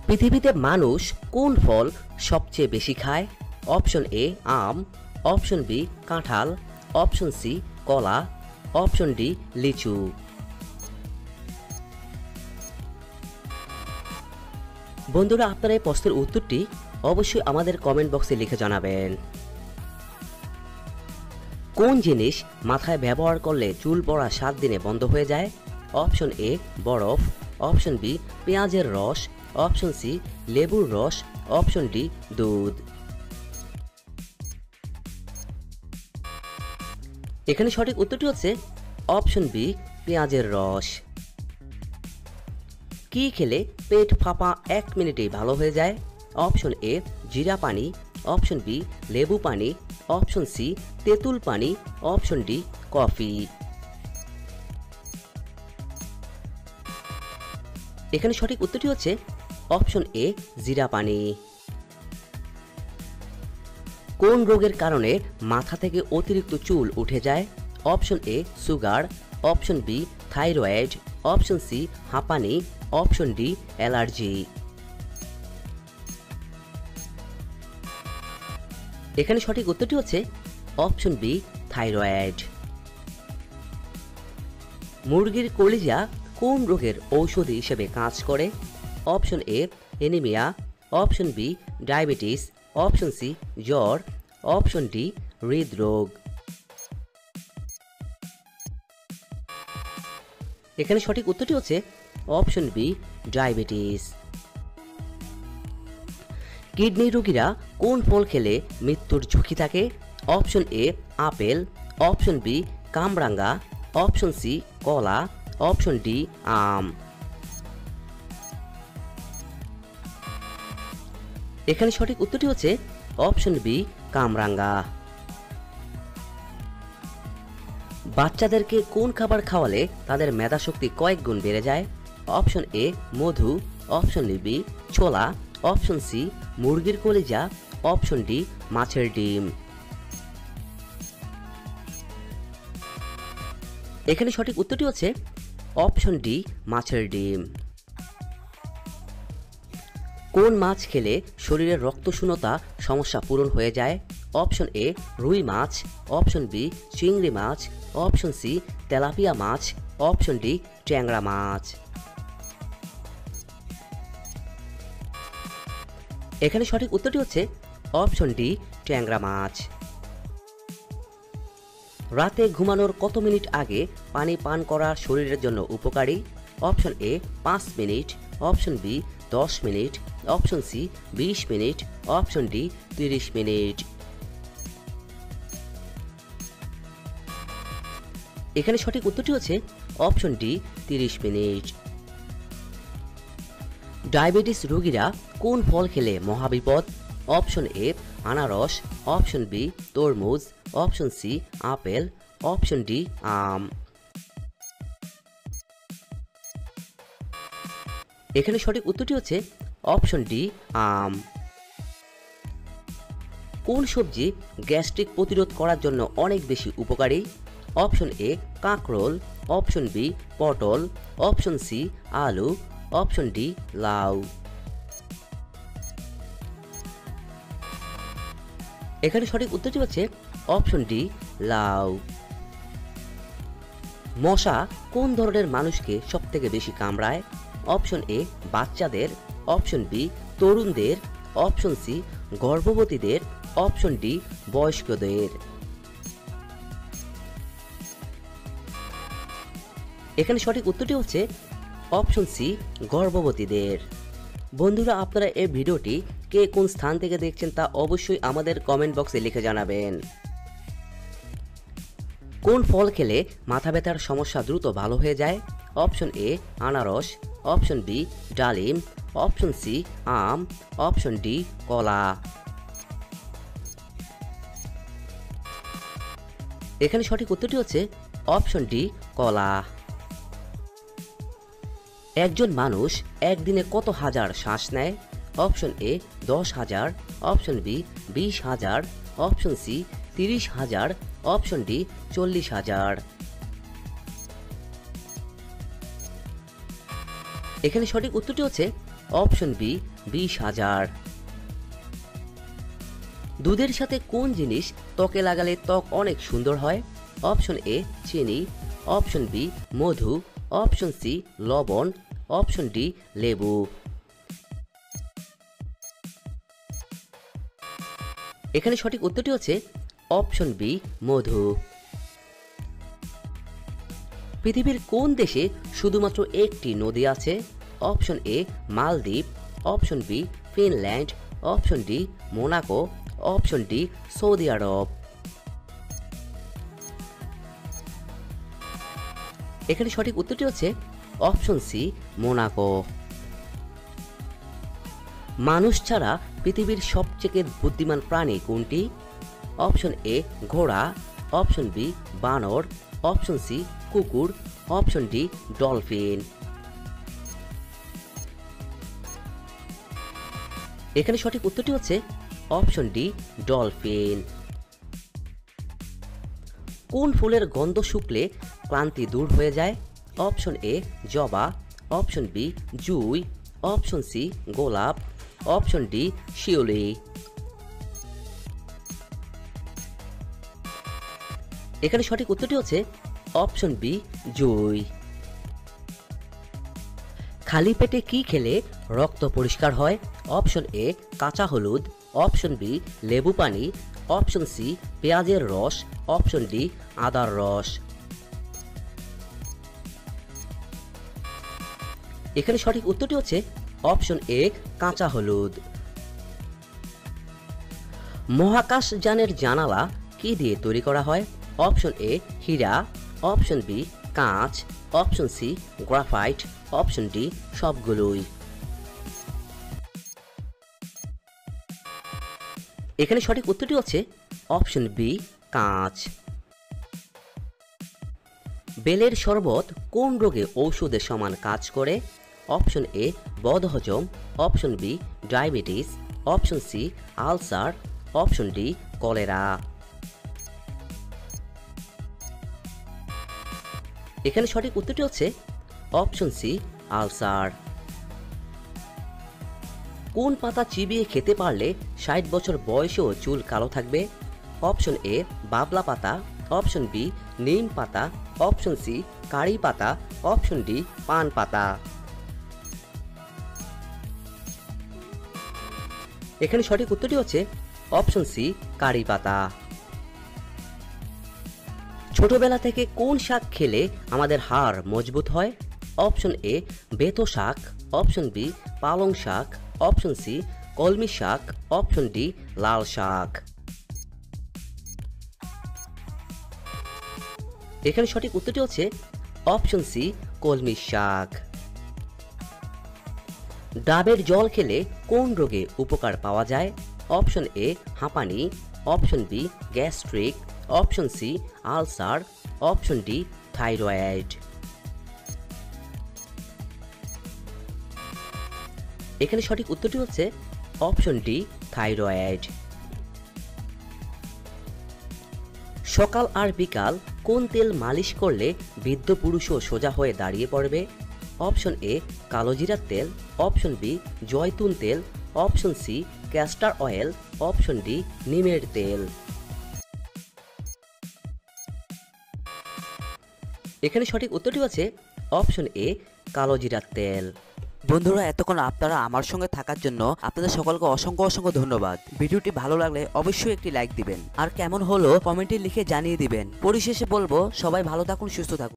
পৃথিবীতে মানুষ কোন ফল সবচেয়ে বেশি খায়? অপশন এ আম, অপশন বি কাঁঠাল, অপশন সি কলা, অপশন ডি লিচু। বন্ধুরা, আপনারা এই প্রশ্নের উত্তরটি অবশ্যই আমাদের কমেন্ট বক্সে লিখে জানাবেন। কোন জিনিস মাথায় ব্যবহার করলে চুল পড়া 7 দিনে বন্ধ হয়ে যায়? অপশন এ বরফ, অপশন বি পেঁয়াজের রস, অপশন সি লেবুর রস, অপশন ডি দুধ। এখানে সঠিক উত্তরটি হচ্ছে অপশন বি পেঁয়াজের রস। কি খেলে পেট ফাঁপা 1 মিনিটেই ভালো হয়ে যায়? অপশন এ জিরা পানি, অপশন বি লেবু পানি, অপশন সি তেঁতুল পানি, অপশন ডি কফি। এখানে সঠিক উত্তরটি হচ্ছে অপশন এ জিরা পানি। কোন রোগের কারণে মাথা থেকে অতিরিক্ত চুল উঠে যায়? Option A sugar, option B thyroid, option C হাঁপানি, অপশন ডি অ্যালার্জি। এখানে সঠিক উত্তরটি হচ্ছে অপশন বি থাইরয়েড। মুরগির কলিজা কোন রোগের ঔষধি হিসেবে কাজ করে? Option A anaemia, option B diabetes, option C জ্বর, অপশন ডি হৃদরোগ। এখানে সঠিক উত্তরটি হচ্ছে অপশন বি ডায়াবেটিস। কিডনি রোগীরা কোন ফল খেলে মৃত্যুর ঝুঁকি থাকে? Option A apple, option B কামরাঙ্গা, অপশন সি কলা, অপশন ডি আম। এখানে সঠিক উত্তরটি হচ্ছে অপশন বি কামরাঙ্গা। বাচ্চাদেরকে কোন খাবার খাওয়ালে তাদের মেধাশক্তি কয়েক গুণ বেড়ে যায়? অপশন এ মধু, অপশন বি ছোলা, অপশন সি মুরগির কলিজা, অপশন ডি মাছের ডিম। এখানে সঠিক উত্তরটি হচ্ছে অপশন ডি মাছের ডিম। কোন মাছ খেলে শরীরের রক্তশূন্যতা সমস্যা পূরণ হয়ে যায়? অপশন এ রুই মাছ, অপশন বি চিংড়ি মাছ, অপশন সি তেলাপিয়া মাছ, অপশন ডি ট্যাংরা মাছ। এখানে সঠিক উত্তরটি হচ্ছে অপশন ডি ট্যাংরা মাছ। রাতে ঘুমানোর কত মিনিট আগে পানি পান করা শরীরের জন্য উপকারী? Option A 5 minute, option B 10 minute, option C 20 minute, option D 30 minute. এখানে সঠিক উত্তরটি হচ্ছে অপশন ডি 30 মিনিট। ডায়াবেটিস রোগীরা কোন ফল খেলে মহাবিপদ? অপশন এ আনারস, অপশন বি তরমুজ, option C apple, option D আম। এখানে সঠিক উত্তরটি হচ্ছে অপশন ডি আম। কোন সবজি গ্যাস্ট্রিক প্রতিরোধ করার জন্য অনেক বেশি উপকারী? অপশন এ কাঁকরোল, অপশন বি পটল, অপশন সি আলু, অপশন ডি লাউ। এখানে সঠিক উত্তরটি হচ্ছে অপশন ডি লাউ। মশা কোন ধরনের মানুষকে সবথেকে বেশি কামড়ায়? অপশন এ বাচ্চাদের, অপশন বি তরুণদের, অপশন সি গর্ভবতীদের, অপশন ডি বয়স্কদের। এখানে সঠিক উত্তরটি হচ্ছে অপশন সি গর্ভবতীদের। বন্ধুরা, আপনারা এই ভিডিওটি কে কোন স্থান থেকে দেখছেন তা অবশ্যই আমাদের কমেন্ট বক্সে লিখে জানাবেন। কোন ফল খেলে মাথা ব্যথার সমস্যা দ্রুত ভালো হয়ে যায়? অপশন এ আনারস, অপশন বি ডালিম, অপশন সি আম, অপশন ডি কলা। এখানে সঠিক উত্তরটি হচ্ছে অপশন ডি কলা। একজন মানুষ একদিনে কত হাজার শ্বাস নেয়? Option A 10,000, option B 20,000, option C 30,000, option D 40,000। এখানে সঠিক উত্তরটি হচ্ছে অপশন বি 20,000। দুধের সাথে কোন জিনিস ত্বকে লাগালে ত্বক অনেক সুন্দর হয়? অপশন এ চিনি, অপশন বি মধু, অপশন সি লবণ, অপশন ডি লেবু। এখানে সঠিক উত্তরটি হচ্ছে অপশন বি মধু। পৃথিবীর কোন দেশে শুধুমাত্র একটি নদী আছে? অপশন এ মালদ্বীপ, option B Finland, option D Monaco, option D সৌদি আরব। এখানে সঠিক উত্তরটি হচ্ছে অপশন সি মোনাকো। মানুষ ছাড়া পৃথিবীর সবচেয়ে বুদ্ধিমান প্রাণী কোনটি? অপশন এ ঘোড়া, অপশন বি বানর, অপশন সি কুকুর, অপশন ডি ডলফিন। এখানে সঠিক উত্তরটি হচ্ছে অপশন ডি ডলফিন। কোন ফুলের গন্ধ শুকলে ক্লান্তি দূর হয়ে যায়? অপশন এ জবা, অপশন বি জুঁই, অপশন সি গোলাপ, অপশন ডি শিউলি। এখানে সঠিক উত্তরটি হচ্ছে অপশন বি জুঁই। খালি পেটে কি খেলে রক্ত পরিষ্কার হয়? অপশন এ কাঁচা হলুদ, অপশন বি লেবু পানি, অপশন সি পেঁয়াজের রস, অপশন ডি আদার রস। এখানে সঠিক উত্তরটি হচ্ছে অপশন এ কাঁচা হলুদ। মহাকাশ যানের জানালা কি দিয়ে তৈরি করা হয়? অপশন এ হীরা, অপশন বি কাঁচ, option C graphite, option D সবগুলোই। এখানে সঠিক উত্তরটি হচ্ছে অপশন বি কাঁচ। বেলের শরবত কোন রোগে ঔষধের সমান কাজ করে? অপশন এ বদহজম, option B diabetes, option C ulcer, option D cholera. এখানে সঠিক উত্তরটি হচ্ছে অপশন সি আলসার। কোন পাতা চিবিয়ে খেতে পারলে 60 বছর বয়সেও চুল কালো থাকবে? অপশন এ বাবলা পাতা, অপশন বি নিম পাতা, অপশন সি কারি পাতা, অপশন ডি পান পাতা। এখানে সঠিক উত্তরটি হচ্ছে অপশন সি কারি পাতা। ছোটবেলা থেকে কোন শাক খেলে আমাদের হাড় মজবুত হয়? অপশন এ বেতো শাক, অপশন বি পালং শাক, অপশন সি কলমি শাক, অপশন ডি লাল শাক। এখানে সঠিক উত্তরটি হচ্ছে অপশন সি কলমি শাক। ডাবের জল খেলে কোন রোগে উপকার পাওয়া যায়? অপশন এ হাঁপানি, option B gastric, option C ulcer, option D thyroid. এখানে সঠিক উত্তরটি হচ্ছে অপশন ডি থাইরয়েড। সকাল আর বিকাল কোন তেল মালিশ করলে বৃদ্ধ পুরুষও সোজা হয়ে দাঁড়িয়ে পড়বে? অপশন এ কালোজিরার তেল, অপশন বি জয়তুন তেল, option C castor oil, option D নিমের তেল। এখানে সঠিক উত্তরটি হচ্ছে অপশন এ কালোজিরার তেল। বন্ধুরা, এতক্ষণ আপনারা আমার সঙ্গে থাকার জন্য আপনাদের সকলকে অসংখ্য অসংখ্য ধন্যবাদ। ভিডিওটি ভালো লাগলে অবশ্যই একটি লাইক দিবেন, আর কেমন হলো কমেন্টে লিখে জানিয়ে দিবেন। পরিশেষে বলবো, সবাই ভালো থাকুন, সুস্থ থাকুন।